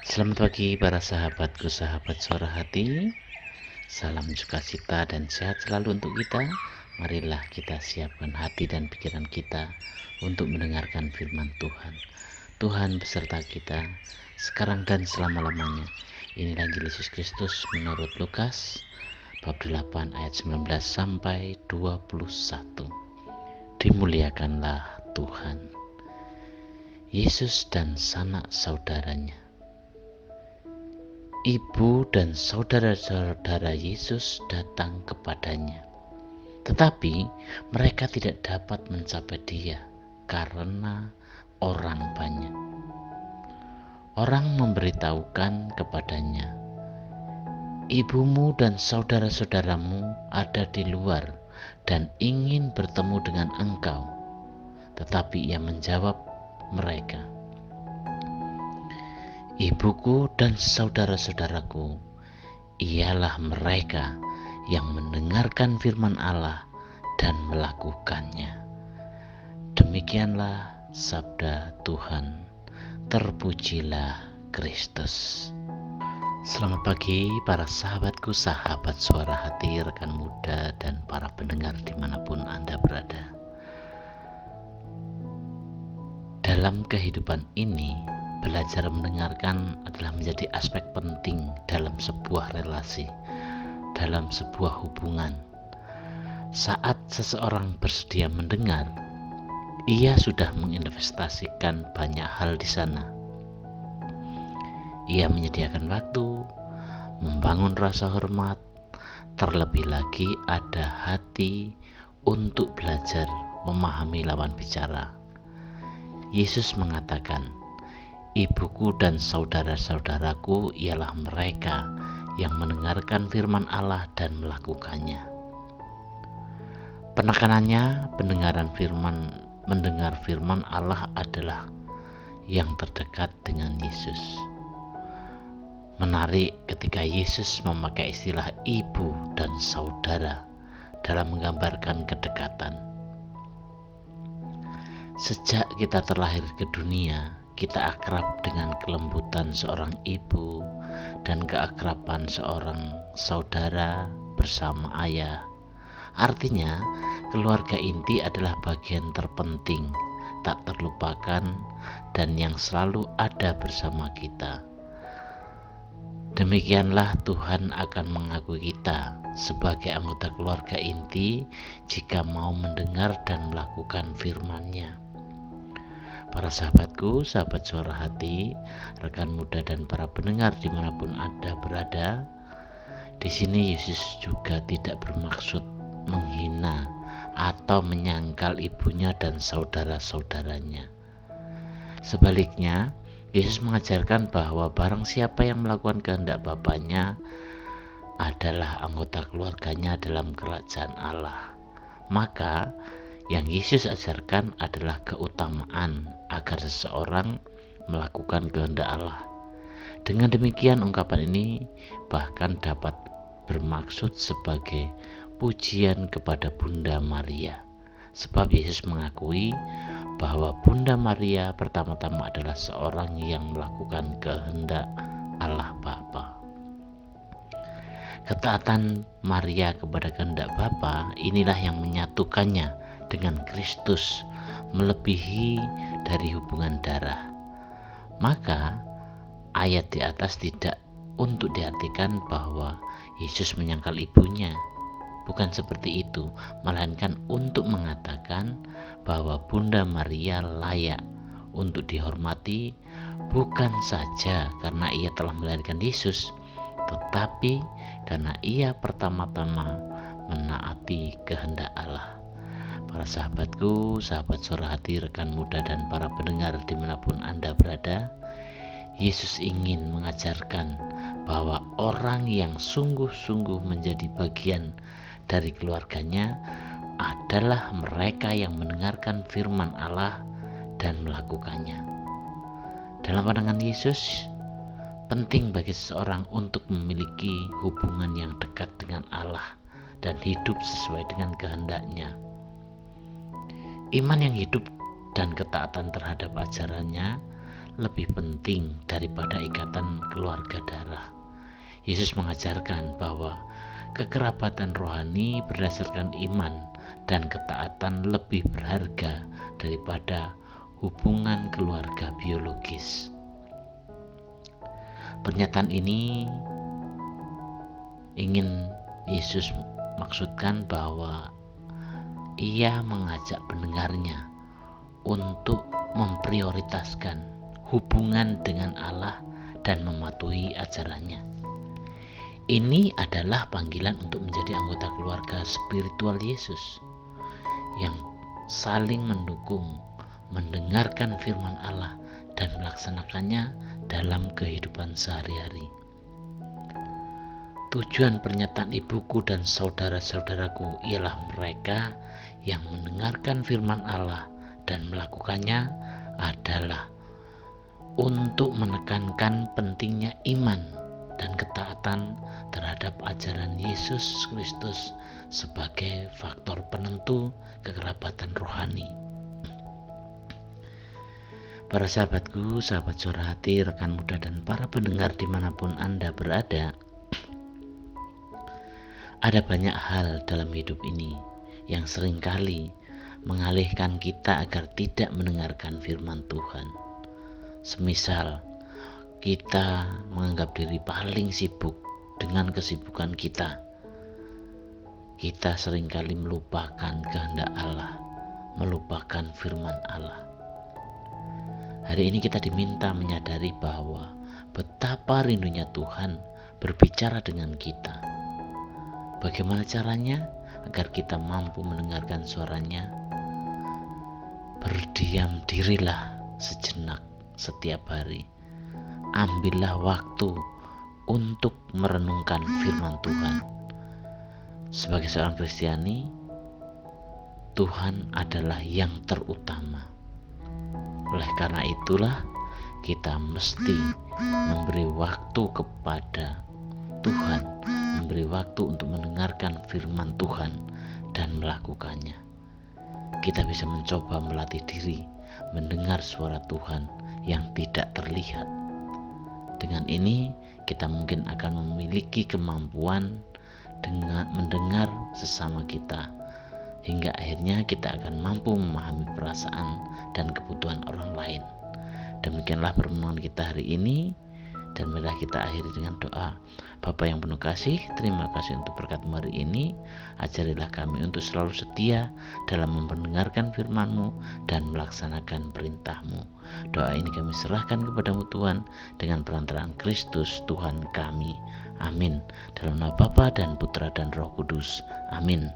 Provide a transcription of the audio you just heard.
Selamat pagi para sahabatku, sahabat suara hati. Salam sukacita dan sehat selalu untuk kita. Marilah kita siapkan hati dan pikiran kita untuk mendengarkan firman Tuhan. Tuhan beserta kita sekarang dan selama-lamanya. Inilah Injil Yesus Kristus menurut Lukas bab 8 ayat 19 sampai 21. Dimuliakanlah Tuhan. Yesus dan sanak saudaranya. Ibu dan saudara-saudara Yesus datang kepadanya, tetapi mereka tidak dapat mencapai dia karena orang banyak. Orang memberitahukan kepadanya, "Ibumu dan saudara-saudaramu ada di luar dan ingin bertemu dengan engkau." Tetapi ia menjawab mereka, "Ibuku dan saudara-saudaraku ialah mereka yang mendengarkan firman Allah dan melakukannya." Demikianlah sabda Tuhan. Terpujilah Kristus. Selamat pagi para sahabatku, sahabat suara hati, rekan muda, dan para pendengar dimanapun Anda berada. Dalam kehidupan ini, belajar mendengarkan adalah menjadi aspek penting dalam sebuah relasi, dalam sebuah hubungan. Saat seseorang bersedia mendengar, ia sudah menginvestasikan banyak hal di sana. Ia menyediakan waktu, membangun rasa hormat, terlebih lagi ada hati untuk belajar memahami lawan bicara. Yesus mengatakan, "Ibuku dan saudara-saudaraku ialah mereka yang mendengarkan firman Allah dan melakukannya." Penekanannya, mendengar firman Allah adalah yang terdekat dengan Yesus. Menarik ketika Yesus memakai istilah ibu dan saudara dalam menggambarkan kedekatan. Sejak kita terlahir ke dunia, kita akrab dengan kelembutan seorang ibu dan keakraban seorang saudara bersama ayah. Artinya, keluarga inti adalah bagian terpenting, tak terlupakan, dan yang selalu ada bersama kita. Demikianlah Tuhan akan mengakui kita sebagai anggota keluarga inti jika mau mendengar dan melakukan firman-Nya. Para sahabatku, sahabat suara hati, rekan muda, dan para pendengar dimanapun Anda berada, di sini Yesus juga tidak bermaksud menghina atau menyangkal ibunya dan saudara-saudaranya. Sebaliknya, Yesus mengajarkan bahwa barang siapa yang melakukan kehendak Bapanya adalah anggota keluarganya dalam kerajaan Allah. Maka yang Yesus ajarkan adalah keutamaan agar seseorang melakukan kehendak Allah. Dengan demikian, ungkapan ini bahkan dapat bermaksud sebagai pujian kepada Bunda Maria, sebab Yesus mengakui bahwa Bunda Maria pertama-tama adalah seorang yang melakukan kehendak Allah Bapa. Ketaatan Maria kepada kehendak Bapa inilah yang menyatukannya dengan Kristus melebihi dari hubungan darah. Maka ayat di atas tidak untuk diartikan bahwa Yesus menyangkal ibunya. Bukan seperti itu, melainkan untuk mengatakan bahwa Bunda Maria layak untuk dihormati, bukan saja karena ia telah melahirkan Yesus, tetapi karena ia pertama-tama menaati kehendak Allah. Para sahabatku, sahabat suara hati, rekan muda, dan para pendengar dimanapun Anda berada, Yesus ingin mengajarkan bahwa orang yang sungguh-sungguh menjadi bagian dari keluarganya adalah mereka yang mendengarkan firman Allah dan melakukannya. Dalam pandangan Yesus, penting bagi seseorang untuk memiliki hubungan yang dekat dengan Allah dan hidup sesuai dengan kehendak-Nya. Iman yang hidup dan ketaatan terhadap ajarannya lebih penting daripada ikatan keluarga darah. Yesus mengajarkan bahwa kekerabatan rohani berdasarkan iman dan ketaatan lebih berharga daripada hubungan keluarga biologis. Pernyataan ini ingin Yesus maksudkan bahwa ia mengajak pendengarnya untuk memprioritaskan hubungan dengan Allah dan mematuhi ajarannya. Ini adalah panggilan untuk menjadi anggota keluarga spiritual Yesus yang saling mendukung, mendengarkan firman Allah dan melaksanakannya dalam kehidupan sehari-hari. Tujuan pernyataan ibuku dan saudara-saudaraku ialah mereka yang mendengarkan firman Allah dan melakukannya adalah untuk menekankan pentingnya iman dan ketaatan terhadap ajaran Yesus Kristus sebagai faktor penentu kekerabatan rohani. Para sahabatku, sahabat suara hati, rekan muda dan para pendengar dimanapun Anda berada, ada banyak hal dalam hidup ini yang seringkali mengalihkan kita agar tidak mendengarkan firman Tuhan. Semisal kita menganggap diri paling sibuk dengan kesibukan kita. Kita seringkali melupakan kehendak Allah, melupakan firman Allah. Hari ini kita diminta menyadari bahwa betapa rindunya Tuhan berbicara dengan kita. Bagaimana caranya agar kita mampu mendengarkan suaranya? Berdiam dirilah sejenak setiap hari. Ambillah waktu untuk merenungkan firman Tuhan. Sebagai seorang Kristiani, Tuhan adalah yang terutama. Oleh karena itulah kita mesti memberi waktu kepada Tuhan, memberi waktu untuk mendengarkan firman Tuhan dan melakukannya. Kita bisa mencoba melatih diri mendengar suara Tuhan yang tidak terlihat. Dengan ini kita mungkin akan memiliki kemampuan dengan mendengar sesama kita, hingga akhirnya kita akan mampu memahami perasaan dan kebutuhan orang lain. Demikianlah pertemuan kita hari ini, dan marilah kita akhiri dengan doa. Bapa yang penuh kasih, terima kasih untuk berkat-Mu hari ini. Ajarilah kami untuk selalu setia dalam mendengarkan firman-Mu dan melaksanakan perintah-Mu. Doa ini kami serahkan kepada-Mu Tuhan, dengan perantaraan Kristus Tuhan kami. Amin. Dalam nama Bapa dan Putra dan Roh Kudus. Amin.